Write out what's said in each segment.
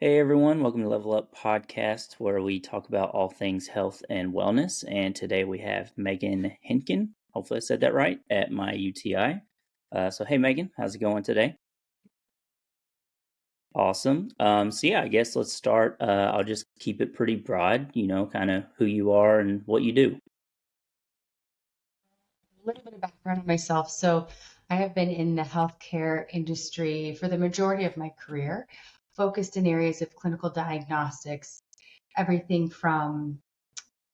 Hey everyone, welcome to Level Up podcast where we talk about all things health and wellness. And today we have Megan Henken. Hopefully I said that right at MyUTI. So hey Megan, how's it going today? Awesome. So I guess let's start. I'll just keep it pretty broad, kind of who you are and what you do. A little bit of background on myself. So, I have been in the healthcare industry for the majority of my career, focused in areas of clinical diagnostics, everything from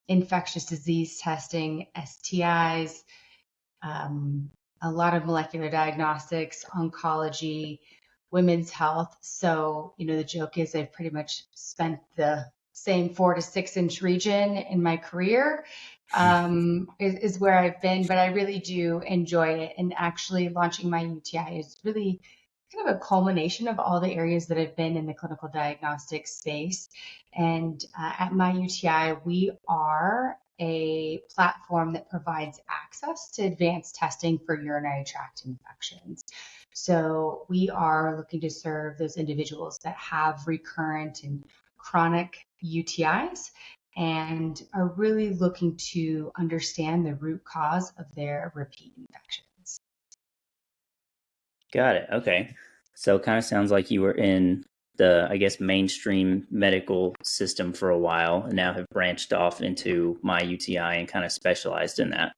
infectious disease testing, STIs, um, a lot of molecular diagnostics, oncology, women's health. So, the joke is I've pretty much spent the same 4 to 6 inch region in my career, is where I've been, but I really do enjoy it. And actually, launching my UTI is really kind of a culmination of all the areas that I've been in the clinical diagnostics space. And at MyUTI, we are a platform that provides access to advanced testing for urinary tract infections. So we are looking to serve those individuals that have recurrent and chronic UTIs and are really looking to understand the root cause of their repeat infections. Got it. Okay. So it kind of sounds like you were in the, I guess, mainstream medical system for a while and now have branched off into MyUTI and kind of specialized in that.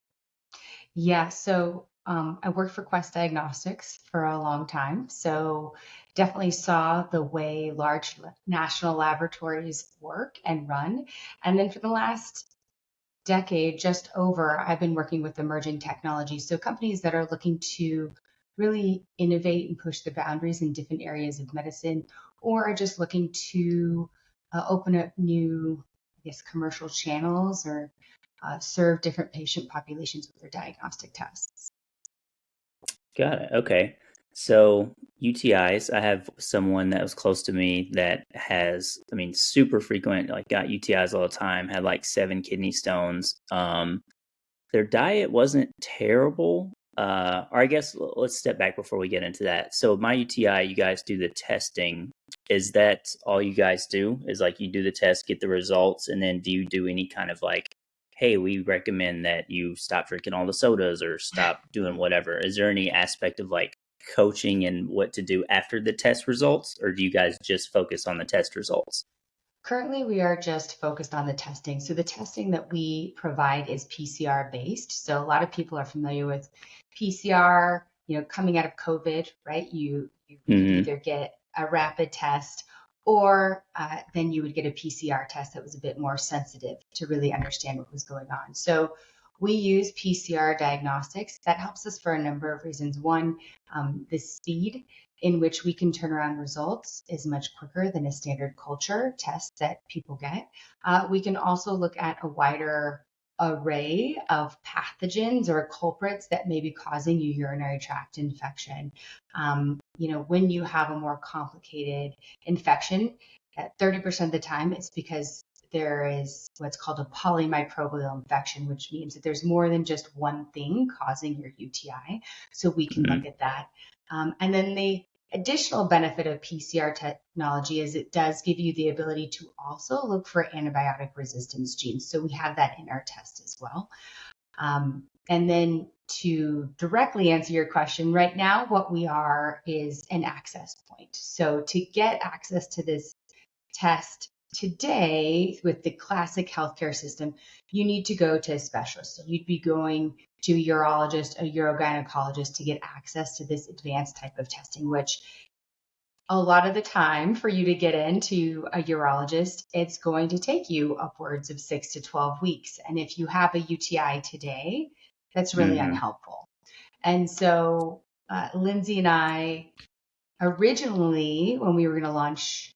Yeah, so I worked for Quest Diagnostics for a long time. So definitely saw the way large national laboratories work and run. And then for the last decade, just over, I've been working with emerging technologies. So companies that are looking to really innovate and push the boundaries in different areas of medicine, or are just looking to open up new, I guess, commercial channels or serve different patient populations with their diagnostic tests. Got it. Okay. So UTIs, I have someone that was close to me that has, I mean, super frequent, like got UTIs all the time, had like 7 kidney stones. Their diet wasn't terrible. Or I guess let's step back before we get into that. So my UTI, you guys do the testing. Is that all you guys do? Is like you do the test, get the results, and then do you do any kind of like, hey, we recommend that you stop drinking all the sodas or stop doing whatever? Is there any aspect of like coaching and what to do after the test results, or do you guys just focus on the test results? Currently, we are just focused on the testing. So the testing that we provide is PCR based. So a lot of people are familiar with PCR, coming out of COVID, right? You could Mm-hmm. either get a rapid test or then you would get a PCR test that was a bit more sensitive to really understand what was going on. So we use PCR diagnostics. That helps us for a number of reasons. One, the speed in which we can turn around results is much quicker than a standard culture test that people get. We can also look at a wider array of pathogens or culprits that may be causing a urinary tract infection. When you have a more complicated infection, 30% of the time it's because there is what's called a polymicrobial infection, which means that there's more than just one thing causing your UTI. So we can Mm-hmm. look at that. And then the additional benefit of PCR technology is it does give you the ability to also look for antibiotic resistance genes. So we have that in our test as well. And then to directly answer your question, right now, what we are is an access point. So to get access to this test today with the classic healthcare system, you need to go to a specialist. So you'd be going to a urologist, a urogynecologist to get access to this advanced type of testing, which a lot of the time for you to get into a urologist, it's going to take you upwards of 6 to 12 weeks. And if you have a UTI today, that's really Mm-hmm. unhelpful. And so, Lindsay and I originally, when we were going to launch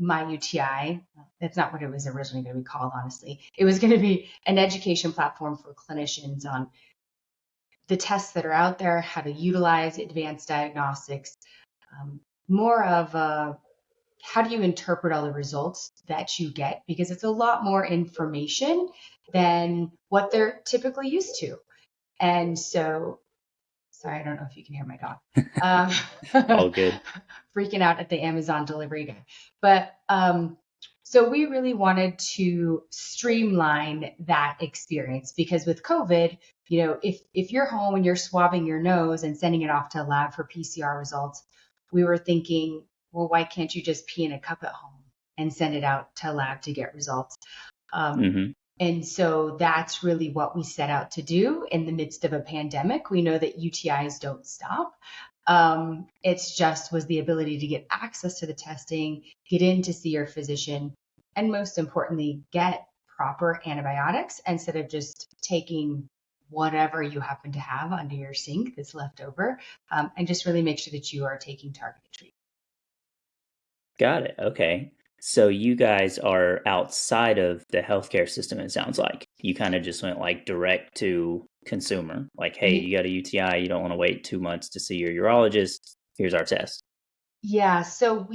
MyUTI, that's not what it was originally going to be called, honestly. It was going to be an education platform for clinicians on the tests that are out there, how to utilize advanced diagnostics, um, more of a how do you interpret all the results that you get? Because it's a lot more information than what they're typically used to. And so Sorry, I don't know if you can hear my dog. Um, All good. freaking out at the Amazon delivery guy. But so we really wanted to streamline that experience because with COVID, if you're home and you're swabbing your nose and sending it off to a lab for PCR results, we were thinking, well, why can't you just pee in a cup at home and send it out to a lab to get results? Hmm. And so that's really what we set out to do in the midst of a pandemic. We know that UTIs don't stop. It's just was the ability to get access to the testing, get in to see your physician, and most importantly, get proper antibiotics instead of just taking whatever you happen to have under your sink that's left over, and just really make sure that you are taking targeted treatment. Got it. Okay. So you guys are outside of the healthcare system, it sounds like. You kind of just went like direct to consumer. Like, hey, you got a UTI, you don't want to wait 2 months to see your urologist. Here's our test. Yeah, so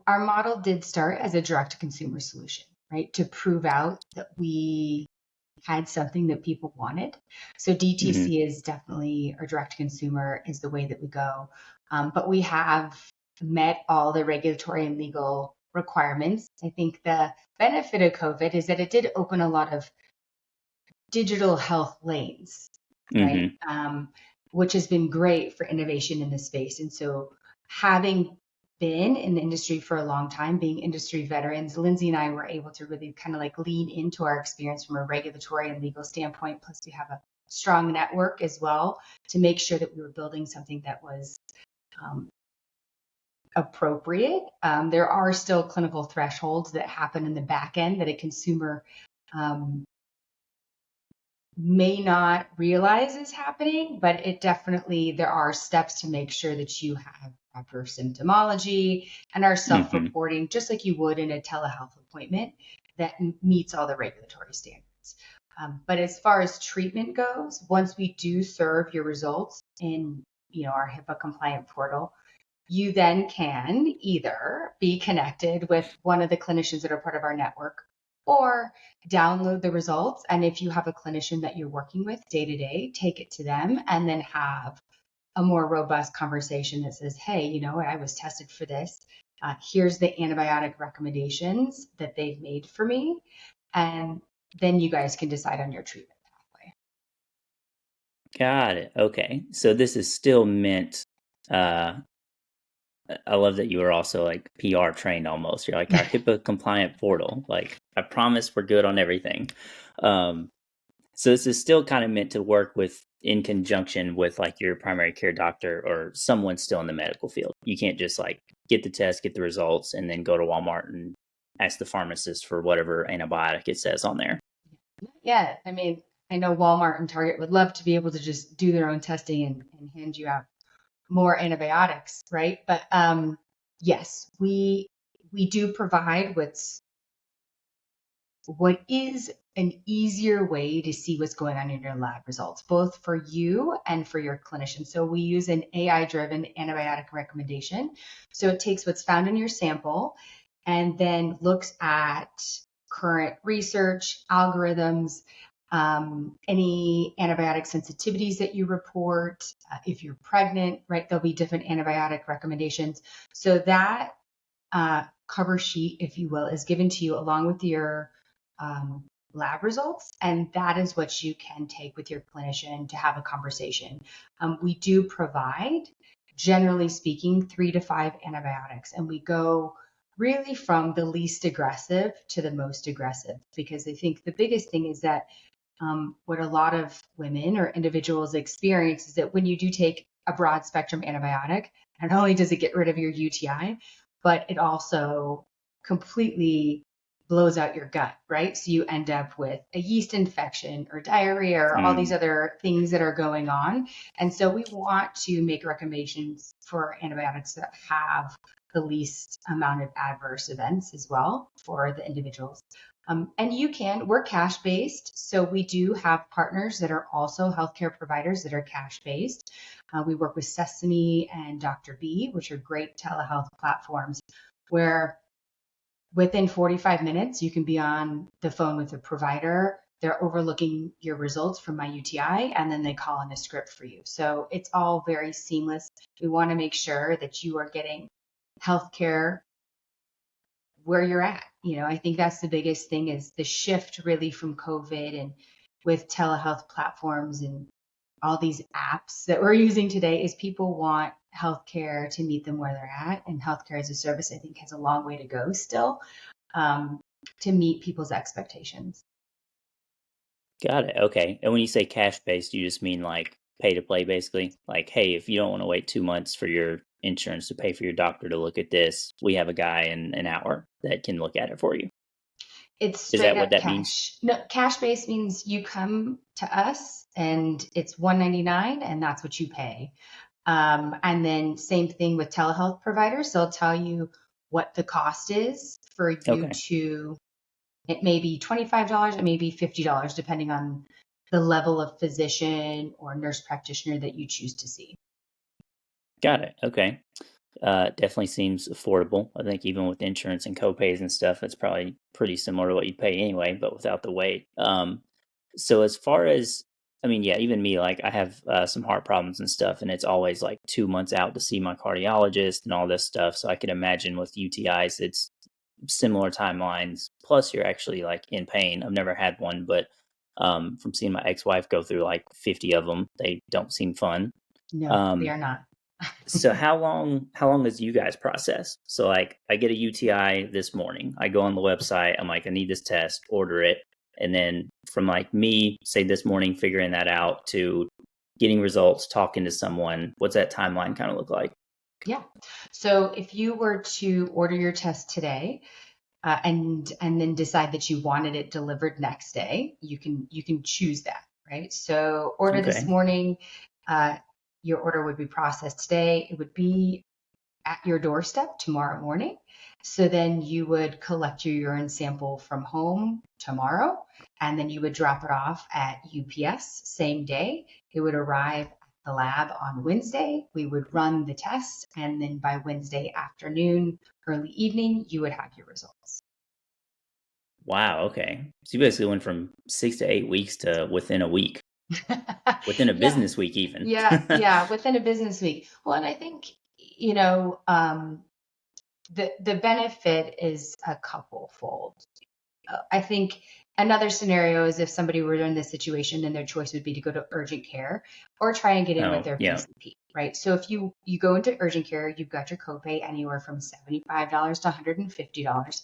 our model did start as a direct to consumer solution, right? To prove out that we had something that people wanted. So Hmm. DTC is definitely, or direct to consumer is the way that we go. But we have met all the regulatory and legal requirements. I think the benefit of COVID is that it did open a lot of digital health lanes, right? Hmm. Which has been great for innovation in this space. And so, having been in the industry for a long time, being industry veterans, Lindsay and I were able to really kind of like lean into our experience from a regulatory and legal standpoint. Plus, we have a strong network as well to make sure that we were building something that was um, appropriate. There are still clinical thresholds that happen in the back end that a consumer um, may not realize is happening, but it definitely, there are steps to make sure that you have proper symptomology and are Hmm. self-reporting, just like you would in a telehealth appointment that meets all the regulatory standards. But as far as treatment goes, once we do serve your results in our HIPAA compliant portal, you then can either be connected with one of the clinicians that are part of our network or download the results. And if you have a clinician that you're working with day to day, take it to them and then have a more robust conversation that says, hey, I was tested for this. Here's the antibiotic recommendations that they've made for me. And then you guys can decide on your treatment pathway. Got it. Okay. So this is still meant. Uh, I love that you were also like PR trained almost. You're like our HIPAA compliant portal. Like, I promise we're good on everything. Um, So this is still kind of meant to work with in conjunction with like your primary care doctor or someone still in the medical field. You can't just like get the test, get the results, and then go to Walmart and ask the pharmacist for whatever antibiotic it says on there. Yeah, I mean, I know Walmart and Target would love to be able to just do their own testing and hand you out more antibiotics, right? But yes, we do provide what is an easier way to see what's going on in your lab results, both for you and for your clinician. So we use an AI-driven antibiotic recommendation. So it takes what's found in your sample and then looks at current research, algorithms, any antibiotic sensitivities that you report. If you're pregnant, right, there'll be different antibiotic recommendations. So that cover sheet, if you will, is given to you along with your lab results, and that is what you can take with your clinician to have a conversation. We do provide, generally speaking, 3 to 5 antibiotics, and we go really from the least aggressive to the most aggressive because I think the biggest thing is that what a lot of women or individuals experience is that when you do take a broad spectrum antibiotic, not only does it get rid of your UTI, but it also completely blows out your gut, right? So you end up with a yeast infection or diarrhea or all these Mm, other things that are going on. And so we want to make recommendations for antibiotics that have the least amount of adverse events as well for the individuals. And we're cash based. So we do have partners that are also healthcare providers that are cash based. We work with Sesame and Dr. B, which are great telehealth platforms where within 45 minutes, you can be on the phone with a provider they're overlooking your results from MyUTI, and then they call in a script for you. So it's all very seamless. We want to make sure that you are getting healthcare where you're at. I think that's the biggest thing, is the shift really from COVID and with telehealth platforms and all these apps that we're using today, is people want healthcare to meet them where they're at. And healthcare as a service, I think, has a long way to go still, to meet people's expectations. Got it. Okay. And when you say cash based, you just mean like pay to play, basically? Like, hey, if you don't want to wait 2 months for your insurance to pay for your doctor to look at this, we have a guy in an hour that can look at it for you. It's Is straight that what up that means? cash. No, cash based means you come to us and it's $199 and that's what you pay. And then same thing with telehealth providers. They'll tell you what the cost is for you Okay. to, it may be $25, it may be $50, depending on the level of physician or nurse practitioner that you choose to see. Got it. Okay. Definitely seems affordable. I think even with insurance and copays and stuff, it's probably pretty similar to what you pay anyway, but without the wait. So as far as, I mean, yeah, even me, like I have some heart problems and stuff, and it's always like 2 months out to see my cardiologist and all this stuff. So I can imagine with UTIs, it's similar timelines. Plus, you're actually like in pain. I've never had one, but from seeing my ex-wife go through like 50 of them, they don't seem fun. No, they Um, are not. so how long does you guys process? So like I get a UTI this morning. I go on the website, I'm like, I need this test, order it. And then from like me, say this morning, figuring that out to getting results, talking to someone, what's that timeline kind of look like? Yeah. So if you were to order your test today, and then decide that you wanted it delivered next day, you can choose that, right? So order this Okay. morning, uh, your order would be processed today. It would be at your doorstep tomorrow morning. So then you would collect your urine sample from home tomorrow, and then you would drop it off at UPS same day. It would arrive at the lab on Wednesday. We would run the test, and then by Wednesday afternoon, early evening, you would have your results. Wow. Okay. So you basically went from 6 to 8 weeks to within a week, within a Yeah, business week, even. yeah, within a business week. Well, and I think, the benefit is a couple fold. I think another scenario is if somebody were in this situation, then their choice would be to go to urgent care or try and get in with Oh, their yeah. PCP, right? So if you go into urgent care, you've got your copay anywhere from $75 to $150.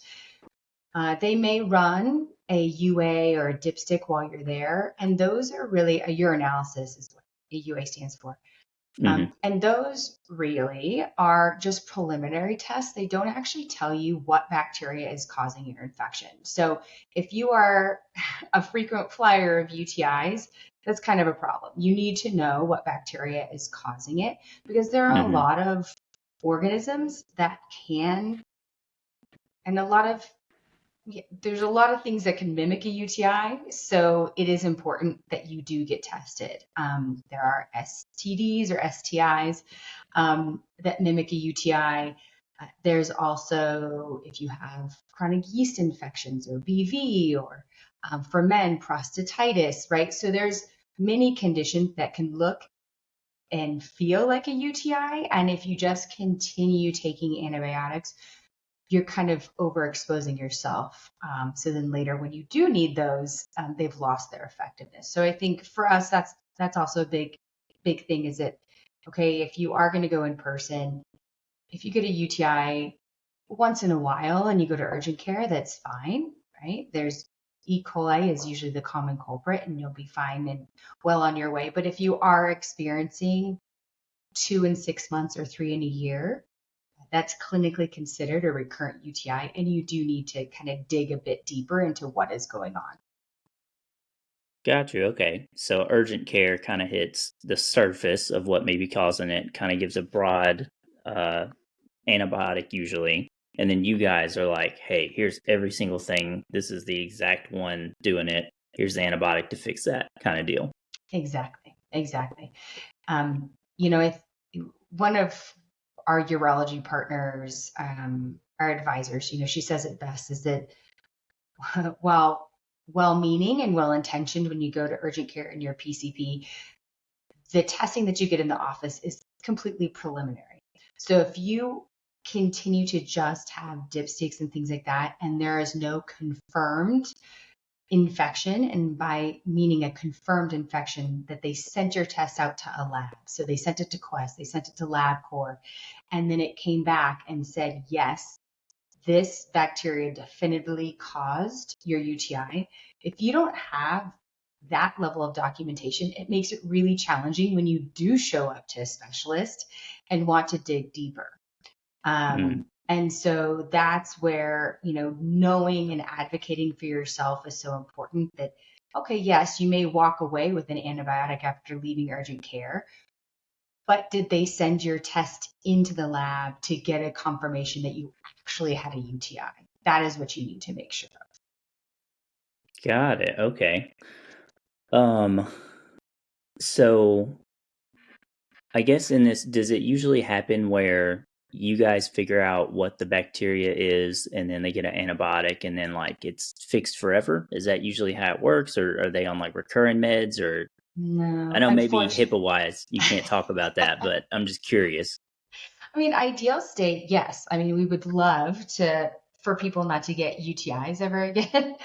They may run a UA or a dipstick while you're there, and those are really a urinalysis is what a UA stands for. Hmm. And those really are just preliminary tests. They don't actually tell you what bacteria is causing your infection. So if you are a frequent flyer of UTIs, that's kind of a problem. You need to know what bacteria is causing it, because there are a Hmm. lot of organisms that can, and a lot of, yeah, there's a lot of things that can mimic a UTI, so it is important that you do get tested. There are STDs or STIs that mimic a UTI. There's also, if you have chronic yeast infections or BV, or for men, prostatitis, right? So there's many conditions that can look and feel like a UTI. And if you just continue taking antibiotics, you're kind of overexposing yourself. So then later, when you do need those, they've lost their effectiveness. So I think for us, that's also a big thing. Is that okay? If you are going to go in person, if you get a UTI once in a while and you go to urgent care, that's fine, right? There's E. coli is usually the common culprit, and you'll be fine and well on your way. But if you are experiencing 2 in 6 months or 3 in a year, that's clinically considered a recurrent UTI, and you do need to kind of dig a bit deeper into what is going on. Got you. Okay. So urgent care kind of hits the surface of what may be causing it, kind of gives a broad uh, antibiotic usually. And then you guys are like, hey, here's every single thing. This is the exact one doing it. Here's the antibiotic to fix that kind of deal. Exactly, exactly. If one of our urology partners, our advisors, she says it best, is that while well-meaning and well-intentioned when you go to urgent care and your PCP, the testing that you get in the office is completely preliminary. So if you continue to just have dipsticks and things like that, and there is no confirmed infection, and by meaning a confirmed infection, that they sent your test out to a lab. So they sent it to Quest, they sent it to LabCorp, and then it came back and said, yes, this bacteria definitively caused your UTI. If you don't have that level of documentation, it makes it really challenging when you do show up to a specialist and want to dig deeper. And so that's where, knowing and advocating for yourself is so important. That, okay, yes, you may walk away with an antibiotic after leaving urgent care, but did they send your test into the lab to get a confirmation that you actually had a UTI? That is what you need to make sure of. Got it. Okay. So I guess in this, does it usually happen where you guys figure out what the bacteria is and then they get an antibiotic and then like it's fixed forever? Is that usually how it works, or are they on like recurring meds? Or I No, know maybe unfortunately. HIPAA wise you can't talk about that, but I'm just curious. I mean, ideal state, yes. I mean, we would love for people not to get UTIs ever again.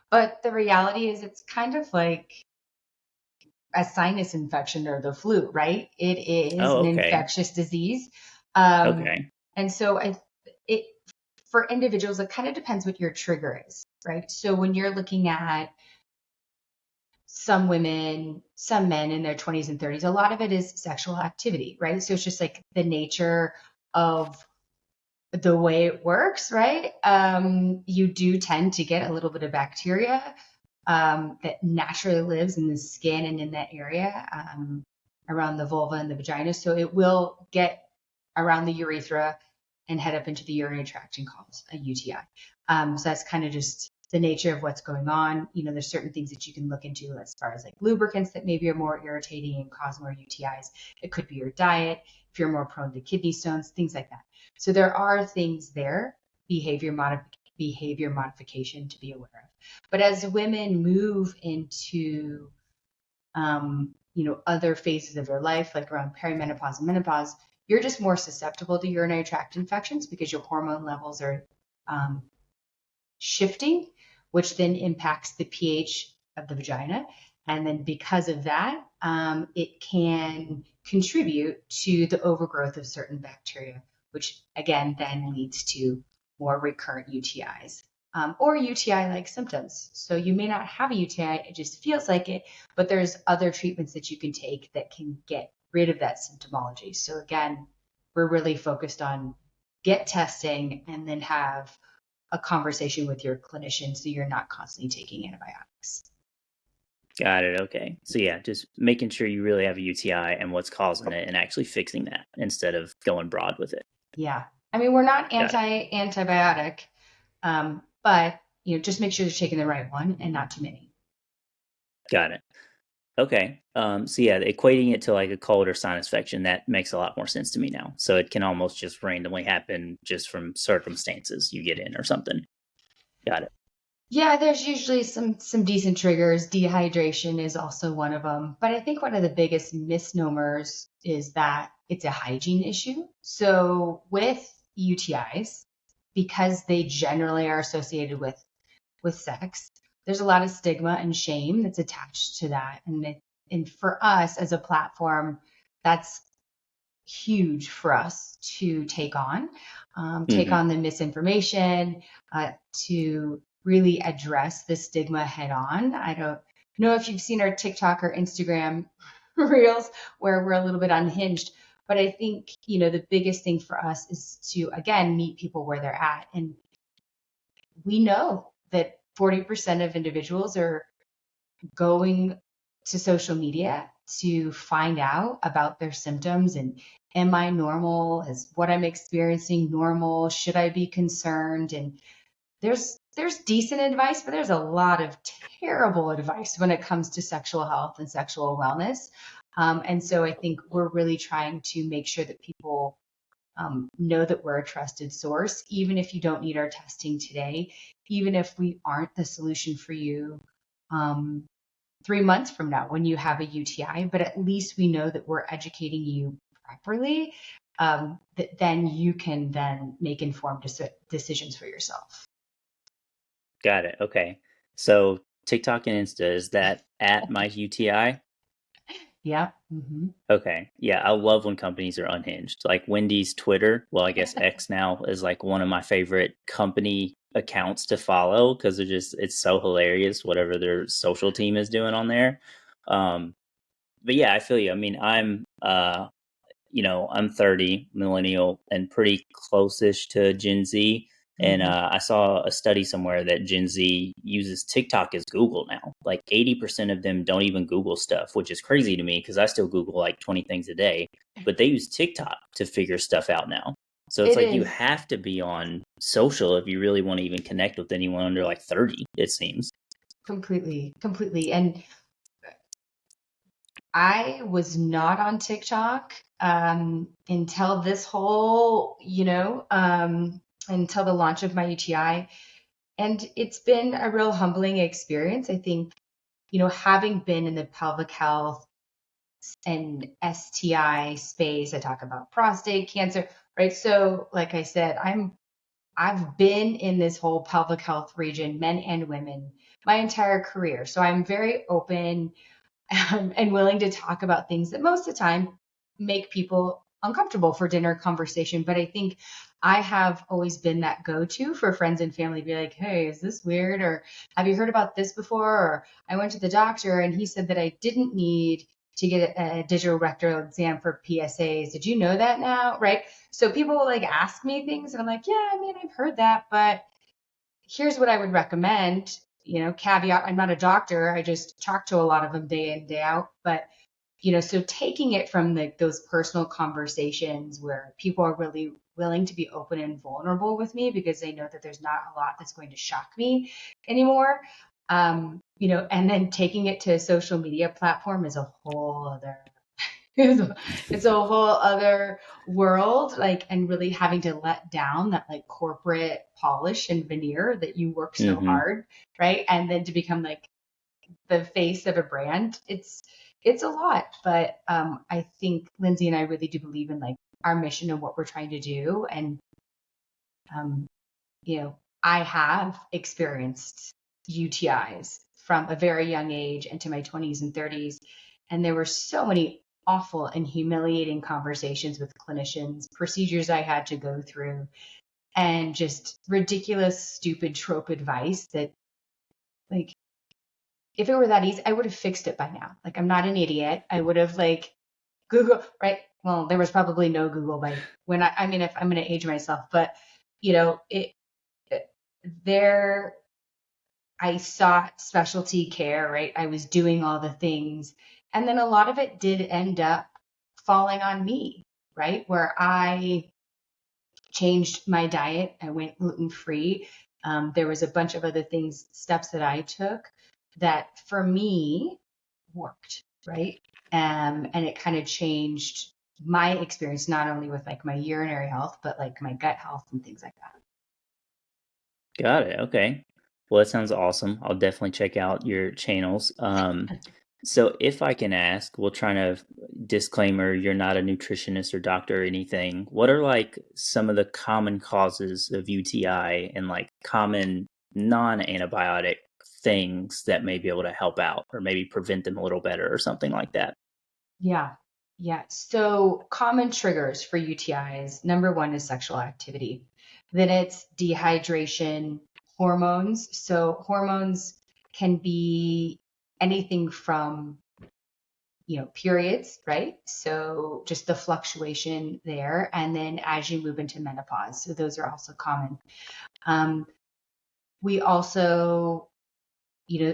But the reality is it's kind of like a sinus infection or the flu, right? It is Oh, an okay. infectious disease. Um, Okay. and so it for individuals, it kind of depends what your trigger is, right? So when you're looking at some women, some men in their 20s and 30s, a lot of it is sexual activity, right? So it's just like the nature of the way it works, right? You do tend to get a little bit of bacteria that naturally lives in the skin and in that area around the vulva and the vagina. So it will get around the urethra and head up into the urinary tract and cause a UTI. So that's kind of just the nature of what's going on. There's certain things that you can look into as far as like lubricants that maybe are more irritating and cause more UTIs. It could be your diet, if you're more prone to kidney stones, things like that. So there are things there, behavior modification to be aware of. But as women move into other phases of their life, like around perimenopause and menopause, you're just more susceptible to urinary tract infections because your hormone levels are um, shifting, which then impacts the pH of the vagina. And then because of that, it can contribute to the overgrowth of certain bacteria, which again then leads to more recurrent UTIs or UTI-like symptoms. So you may not have a UTI, it just feels like it, but there's other treatments that you can take that can get rid of that symptomology. So again, we're really focused on get testing and then have a conversation with your clinician so you're not constantly taking antibiotics. Got it. Okay. So yeah, just making sure you really have a UTI and what's causing it and actually fixing that instead of going broad with it. Yeah. I mean, we're not Got it. antibiotic, but just make sure you're taking the right one and not too many. Got it. Okay. So yeah, equating it to like a cold or sinus infection, that makes a lot more sense to me now. So it can almost just randomly happen just from circumstances you get in or something. Got it. Yeah, there's usually some decent triggers. Dehydration is also one of them. But I think one of the biggest misnomers is that it's a hygiene issue. So with UTIs, because they generally are associated with sex, there's a lot of stigma and shame that's attached to that. And for us as a platform, that's huge for us to take Mm-hmm. on the misinformation, to really address the stigma head on. I don't know if you've seen our TikTok or Instagram reels where we're a little bit unhinged, but I think, the biggest thing for us is to, again, meet people where they're at. And we know that 40% of individuals are going to social media to find out about their symptoms and am I normal? Is what I'm experiencing normal? Should I be concerned? And there's decent advice, but there's a lot of terrible advice when it comes to sexual health and sexual wellness. And so I think we're really trying to make sure that people know that we're a trusted source, even if you don't need our testing today, even if we aren't the solution for you 3 months from now when you have a UTI, but at least we know that we're educating you properly, that then you can then make informed decisions for yourself. Got it. Okay. So TikTok and Insta, is that at MyUTI? Yeah. Mm-hmm. Okay. Yeah, I love when companies are unhinged. Like Wendy's Twitter, well, I guess X now is like one of my favorite company accounts to follow because it's so hilarious whatever their social team is doing on there. Um, but yeah, I feel you. I mean, I'm 30, millennial, and pretty close-ish to Gen Z. And Mm-hmm. I saw a study somewhere that Gen Z uses TikTok as Google now. Like 80% of them don't even Google stuff, which is crazy to me because I still Google like 20 things a day. But they use TikTok to figure stuff out now. So it's It like you is have to be on social if you really want to even connect with anyone under like 30, it seems. completely. And I was not on TikTok until this whole, until the launch of my UTI. And it's been a real humbling experience. I think, having been in the pelvic health and STI space, I talk about prostate cancer, right? So, like I said, I've been in this whole pelvic health region, men and women, my entire career. So I'm very open and willing to talk about things that most of the time make people uncomfortable for dinner conversation. But I think I have always been that go-to for friends and family to be like, hey, is this weird? Or have you heard about this before? Or I went to the doctor and he said that I didn't need to get a digital rectal exam for PSAs. Did you know that now? Right. So people will like ask me things and I'm like, yeah, I mean, I've heard that, but here's what I would recommend. Caveat, I'm not a doctor. I just talk to a lot of them day in, day out. But, so taking it from those personal conversations where people are really willing to be open and vulnerable with me because they know that there's not a lot that's going to shock me anymore. And then taking it to a social media platform is a whole other it's a whole other world, like, and really having to let down that like corporate polish and veneer that you work so Hmm. hard, right? And then to become like the face of a brand, it's a lot. But I think Lindsay and I really do believe in like our mission and what we're trying to do. And um, I have experienced UTIs from a very young age into my 20s and 30s. And there were so many awful and humiliating conversations with clinicians, procedures I had to go through, and just ridiculous, stupid trope advice that, like, if it were that easy, I would have fixed it by now. Like, I'm not an idiot. I would have, like, Google, right? Well, there was probably no Google by when I mean, if I'm going to age myself, but, it there I sought specialty care, right? I was doing all the things. And then a lot of it did end up falling on me, right? Where I changed my diet. I went gluten free. There was a bunch of other steps that I took that for me worked, right? And it kind of changed my experience, not only with like my urinary health, but like my gut health and things like that. Got it. Okay. Well, that sounds awesome. I'll definitely check out your channels. So if I can ask, we'll try to disclaimer, you're not a nutritionist or doctor or anything. What are like some of the common causes of UTI and like common non-antibiotic things that may be able to help out or maybe prevent them a little better or something like that? Yeah. Yeah. So common triggers for UTIs, number one is sexual activity. Then it's dehydration, hormones. So hormones can be anything from, periods, right? So just the fluctuation there. And then as you move into menopause. So those are also common. We also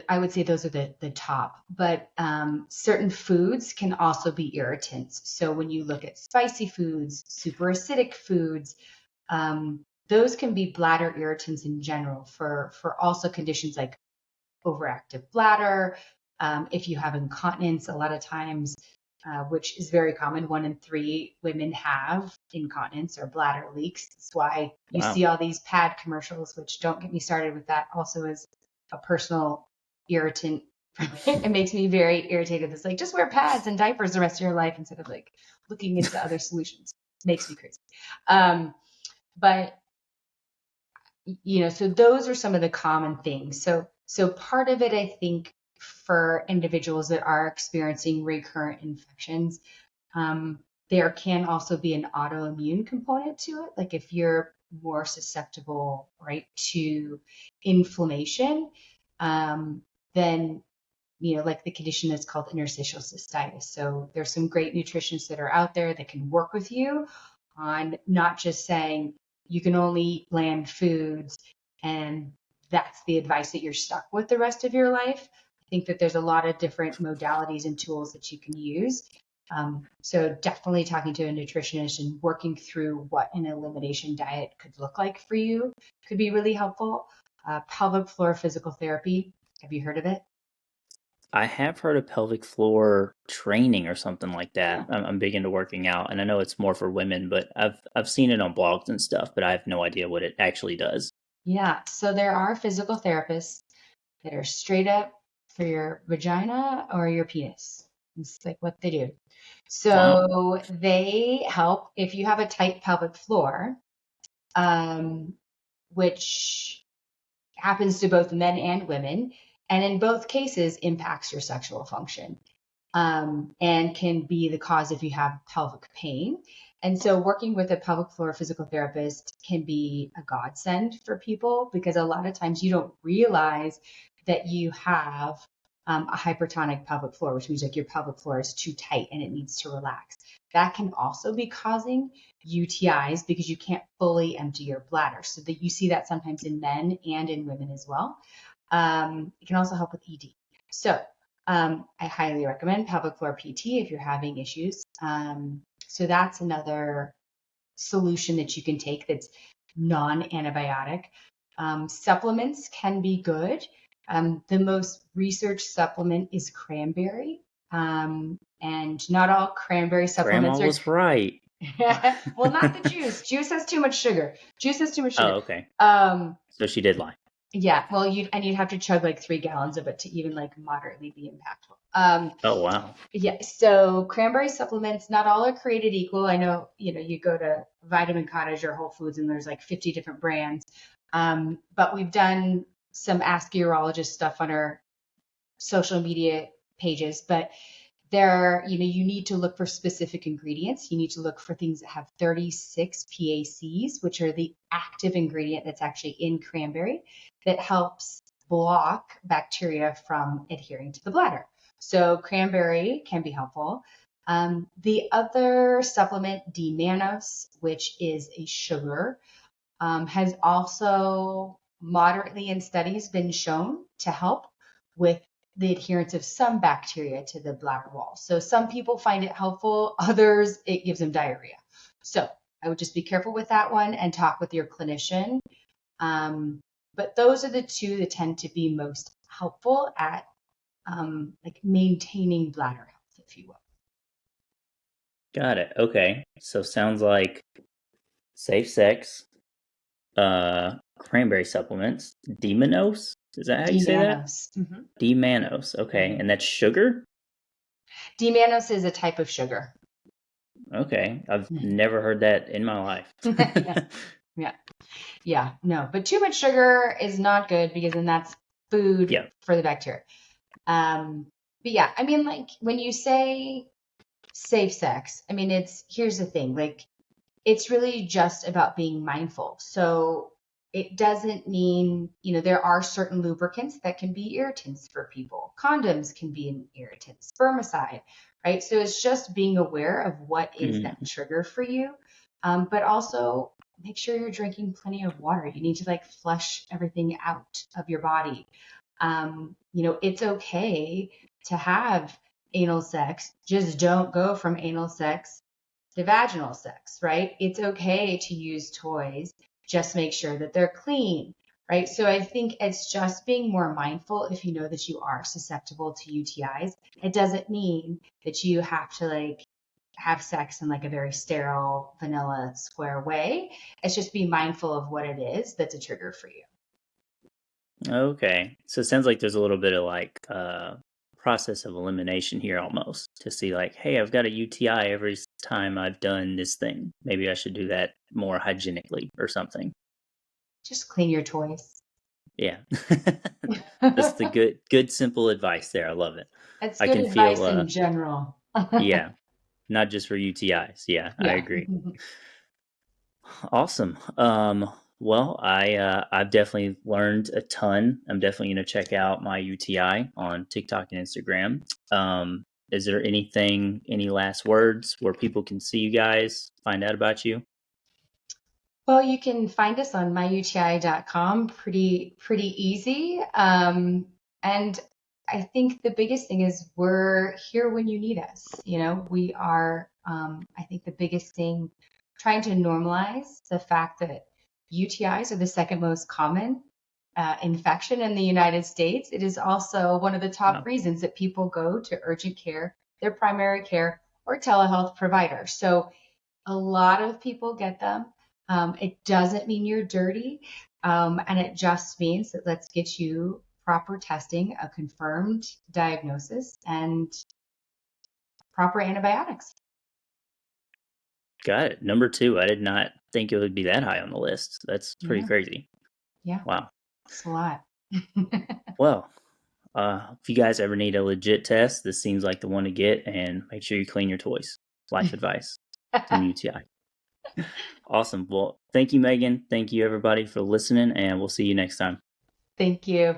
I would say those are the top, but certain foods can also be irritants. So when you look at spicy foods, super acidic foods, those can be bladder irritants in general for also conditions like overactive bladder. If you have incontinence, a lot of times which is very common. 1 in 3 women have incontinence or bladder leaks. That's why you Wow. see all these pad commercials, which don't get me started with that. Also is a personal irritant. It makes me very irritated. It's like, just wear pads and diapers the rest of your life instead of like looking into other solutions. Makes me crazy. But so those are some of the common things. So part of it, I think, for individuals that are experiencing recurrent infections, there can also be an autoimmune component to it. Like if you're more susceptible, right, to inflammation, then like the condition that's called interstitial cystitis. So there's some great nutritionists that are out there that can work with you on not just saying you can only eat bland foods and that's the advice that you're stuck with the rest of your life. I think that there's a lot of different modalities and tools that you can use. So definitely talking to a nutritionist and working through what an elimination diet could look like for you could be really helpful. Pelvic floor physical therapy. Have you heard of it? I have heard of pelvic floor training or something like Yeah. that. I'm big into working out, and I know it's more for women, but I've seen it on blogs and stuff, but I have no idea what it actually does. Yeah. So there are physical therapists that are straight up for your vagina or your penis. It's like what they do. Wow. So they help if you have a tight pelvic floor, um, which happens to both men and women, and in both cases impacts your sexual function, and can be the cause if you have pelvic pain. And so working with a pelvic floor physical therapist can be a godsend for people because a lot of times you don't realize that you have a hypertonic pelvic floor, which means like your pelvic floor is too tight and it needs to relax. That can also be causing UTIs because you can't fully empty your bladder. So that you see that sometimes in men and in women as well. It can also help with ED. So I highly recommend pelvic floor PT if you're having issues. So that's another solution that you can take that's non-antibiotic. Supplements can be good. The most researched supplement is cranberry. And not all cranberry Grandma supplements are was right. well, not the juice. Juice has too much sugar. Juice has too much Oh, sugar. okay. Um, So she did lie. yeah, well, you'd have to chug like 3 gallons of it to even like moderately be impactful. Oh, wow. Yeah, so cranberry supplements, not all are created equal. I know, you go to Vitamin Cottage or Whole Foods and there's like 50 different brands. But we've done some Ask a Urologist stuff on our social media pages, but there, you need to look for specific ingredients. You need to look for things that have 36 PACs, which are the active ingredient that's actually in cranberry that helps block bacteria from adhering to the bladder. So cranberry can be helpful. The other supplement, D-mannose, which is a sugar, has also moderately in studies been shown to help with the adherence of some bacteria to the bladder wall. So some people find it helpful, others it gives them diarrhea. So I would just be careful with that one and talk with your clinician. But those are the two that tend to be most helpful at like maintaining bladder health, if you will. Got it. Okay. So sounds like safe sex, cranberry supplements, D-mannose. Is that how you say that? D-mannose. Mm-hmm. D-mannose. Okay. Mm-hmm. And that's sugar? D-mannose is a type of sugar. Okay. I've never heard that in my life. Yeah. Yeah. Yeah, no, but too much sugar is not good because then that's food Yeah. for the bacteria. But yeah, I mean, like when you say safe sex, I mean, here's the thing, like it's really just about being mindful. So it doesn't mean, there are certain lubricants that can be irritants for people. Condoms can be an irritant, spermicide, right? So it's just being aware of what is that trigger for you. But also make sure you're drinking plenty of water. You need to like flush everything out of your body. It's okay to have anal sex. Just don't go from anal sex to vaginal sex, right? It's okay to use toys. Just make sure that they're clean, right? So I think it's just being more mindful if you know that you are susceptible to UTIs. It doesn't mean that you have to like have sex in like a very sterile, vanilla, square way. It's just be mindful of what it is that's a trigger for you. Okay. So it sounds like there's a little bit of like process of elimination here almost to see like, hey, I've got a UTI every time I've done this thing. Maybe I should do that more hygienically or something. Just clean your toys. Yeah. That's the good simple advice there. I love it. It's I good can feel advice in general. yeah, not just for UTIs. Yeah, I Yeah. agree. Awesome. Well, I've definitely learned a ton. I'm definitely going to check out MyUTI on TikTok and Instagram. Is there anything, any last words where people can see you guys, find out about you? Well, you can find us on myuti.com pretty easy. And I think the biggest thing is we're here when you need us. You know, we are, I think the biggest thing, trying to normalize the fact that UTIs are the second most common infection in the United States. It is also one of the top Wow, reasons that people go to urgent care, their primary care, or telehealth provider. So a lot of people get them. It doesn't mean you're dirty, and it just means that let's get you proper testing, a confirmed diagnosis, and proper antibiotics. got it. Number two, I did not think it would be that high on the list. That's pretty Yeah, crazy. yeah, Wow. it's a lot. Well, if you guys ever need a legit test, this seems like the one to get, and make sure you clean your toys. Life advice from UTI. Awesome. Well, thank you, Megan. Thank you, everybody, for listening, and we'll see you next time. Thank you.